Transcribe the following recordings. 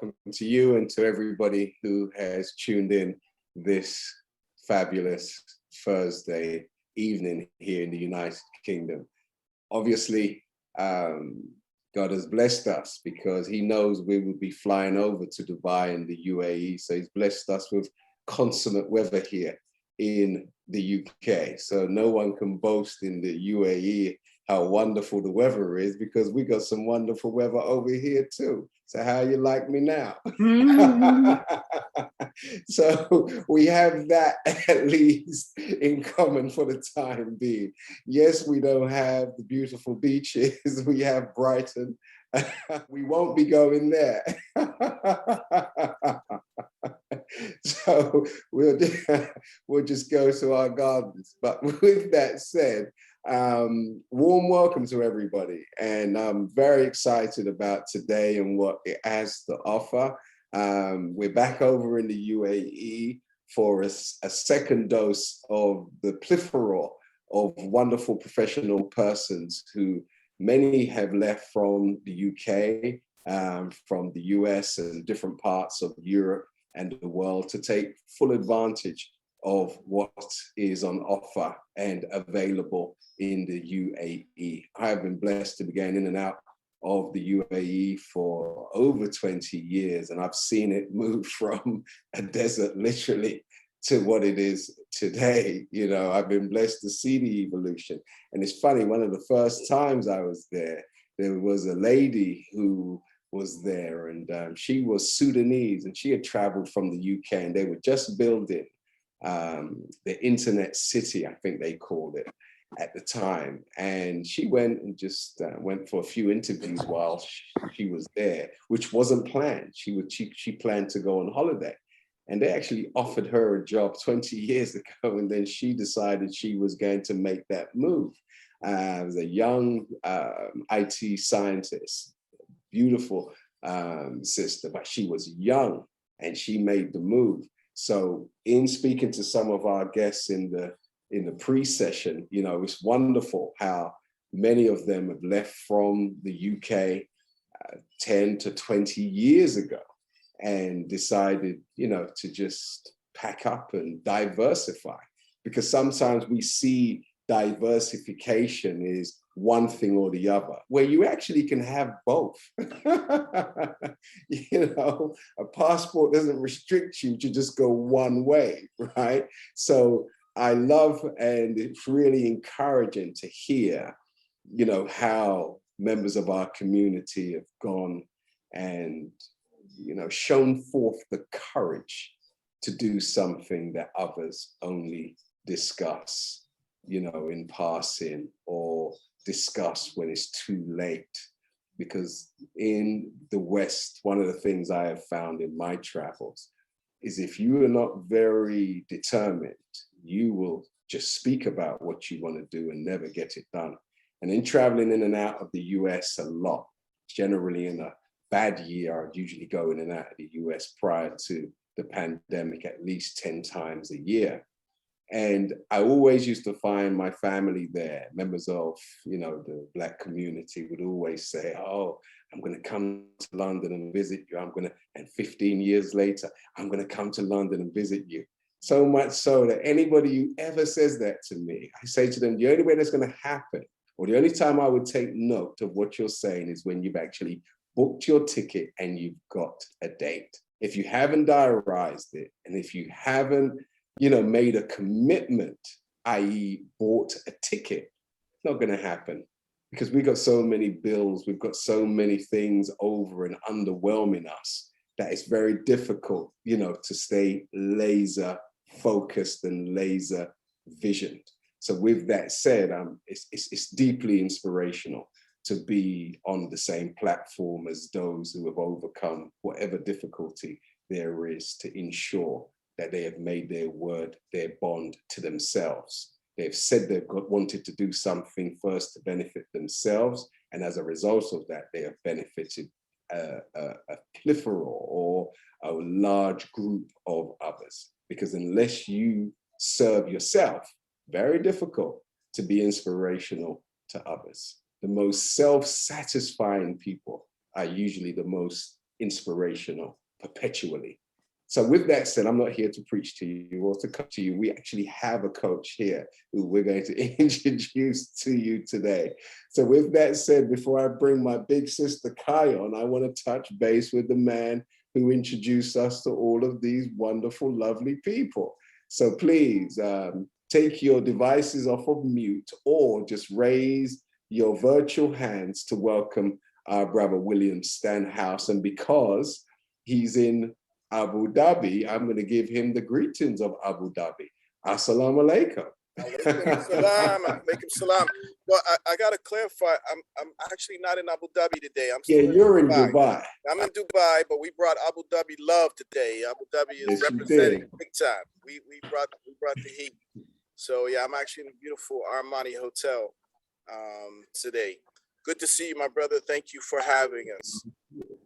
welcome to you and to everybody who has tuned in this fabulous Thursday evening here in the United Kingdom. Obviously, God has blessed us because he knows we will be flying over to Dubai and the UAE. So he's blessed us with consummate weather here in the UK. So no one can boast in the UAE how wonderful the weather is, because we got some wonderful weather over here too. So how you like me now? So we have that at least in common for the time being. Yes, we don't have the beautiful beaches. We have Brighton. We won't be going there. So we'll just go to our gardens. But with that said, warm welcome to everybody, and I'm very excited about today and what it has to offer. We're back over in the UAE for a second dose of the plethora of wonderful professional persons who many have left from the UK, from the US and different parts of Europe and the world to take full advantage of what is on offer and available in the UAE. I have been blessed to be going in and out of the UAE for over 20 years, and I've seen it move from a desert literally to what it is today. You know, I've been blessed to see the evolution. And it's funny, one of the first times I was there was a lady who was there, and she was Sudanese, and she had traveled from the UK, and they were just building the internet city, I think they called it at the time. And she went and just went for a few interviews while she was there, which wasn't planned. She planned to go on holiday, and they actually offered her a job 20 years ago, and then she decided she was going to make that move. As a young IT scientist, beautiful sister, but she was young and she made the move. So in speaking to some of our guests in the pre-session, you know, it's wonderful how many of them have left from the UK 10 to 20 years ago and decided, you know, to just pack up and diversify. Because sometimes we see diversification is one thing or the other, where you actually can have both. You know, a passport doesn't restrict you to just go one way, right? So I love, and it's really encouraging to hear, you know, how members of our community have gone and, you know, shown forth the courage to do something that others only discuss, you know, in passing, or discuss when it's too late. Because in the West, one of the things I have found in my travels is if you are not very determined, you will just speak about what you want to do and never get it done. And in traveling in and out of the US a lot, generally in a bad year, I'd usually go in and out of the US prior to the pandemic at least 10 times a year. And I always used to find my family there, members of, you know, the Black community would always say, oh, I'm going to come to London and visit you. And 15 years later, I'm going to come to London and visit you. So much so that anybody who ever says that to me, I say to them, the only way that's going to happen, or the only time I would take note of what you're saying, is when you've actually booked your ticket and you've got a date. If you haven't diarized it, and if you haven't, you know, made a commitment, i.e. bought a ticket, it's not going to happen, because we've got so many bills, we've got so many things over and underwhelming us that it's very difficult, you know, to stay laser focused and laser visioned. So with that said, it's deeply inspirational to be on the same platform as those who have overcome whatever difficulty there is, to ensure that they have made their word, their bond to themselves. They've said they've wanted to do something first to benefit themselves, and as a result of that, they have benefited a plethora or a large group of others. Because unless you serve yourself, very difficult to be inspirational to others. The most self-satisfying people are usually the most inspirational perpetually. So with that said, I'm not here to preach to you or to coach to you. We actually have a coach here who we're going to introduce to you today. So with that said, before I bring my big sister Kai on, I want to touch base with the man who introduced us to all of these wonderful, lovely people. So please take your devices off of mute or just raise your virtual hands to welcome our brother William Stanhouse. And because he's in Abu Dhabi, I'm going to give him the greetings of Abu Dhabi. Assalamu alaikum. Alaikum salam. Alaikum salam. Well, I got to clarify. I'm actually not in Abu Dhabi today. You're in Dubai. I'm in Dubai, but we brought Abu Dhabi love today. Abu Dhabi is representing big time. We brought the heat. So yeah, I'm actually in a beautiful Armani hotel today. Good to see you, my brother. Thank you for having us.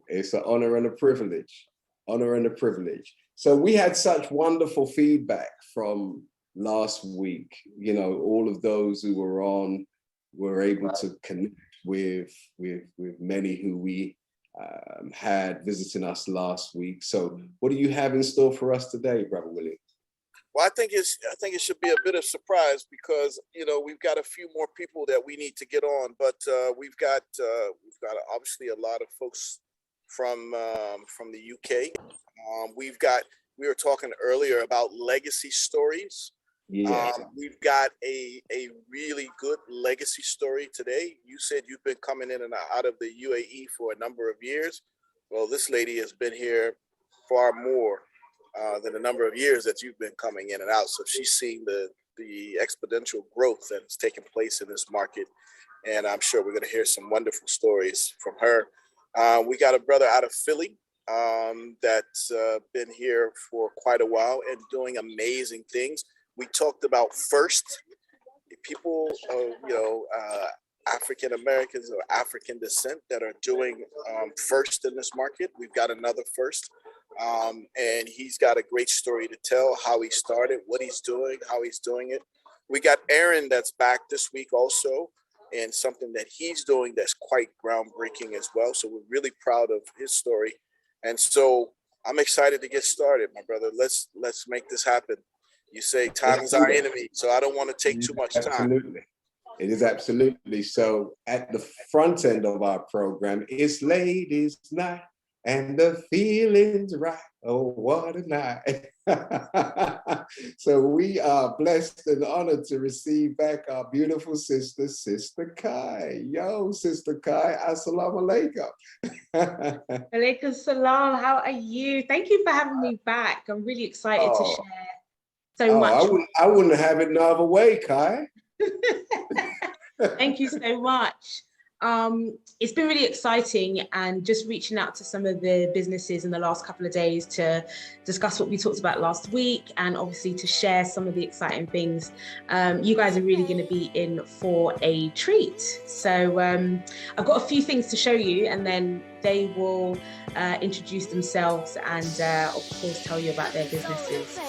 It's an honor and a privilege. Honor and a privilege. So we had such wonderful feedback from last week. You know, all of those who were on were able to connect with many who we had visiting us last week. So what do you have in store for us today, Brother William? Well, I think it should be a bit of surprise because, you know, we've got a few more people that we need to get on, but we've got obviously a lot of folks from the UK. We were talking earlier about legacy stories. Yeah. We've got a really good legacy story today. You said you've been coming in and out of the UAE for a number of years. Well, this lady has been here far more than the number of years that you've been coming in and out. So she's seen the exponential growth that has taken place in this market. And I'm sure we're going to hear some wonderful stories from her. We got a brother out of Philly that's been here for quite a while and doing amazing things. We talked about first people, African Americans or African descent that are doing first in this market. We've got another first, and he's got a great story to tell, how he started, what he's doing, how he's doing it. We got Aaron that's back this week also, and something that he's doing that's quite groundbreaking as well. So we're really proud of his story. And so I'm excited to get started, my brother. Let's make this happen. You say time is our enemy, so I don't want to take too much time. Absolutely. It is absolutely. So at the front end of our program, it's ladies' night and the feeling's right. Oh, what a night. So we are blessed and honored to receive back our beautiful sister, Sister Kai. Yo, Sister Kai, assalamu alaikum. Alaikum salam, how are you? Thank you for having me back. I'm really excited to share so much. I wouldn't have it no other way, Kai. Thank you so much. It's been really exciting, and just reaching out to some of the businesses in the last couple of days to discuss what we talked about last week, and obviously to share some of the exciting things. You guys are really going to be in for a treat. So I've got a few things to show you, and then they will introduce themselves and of course tell you about their businesses.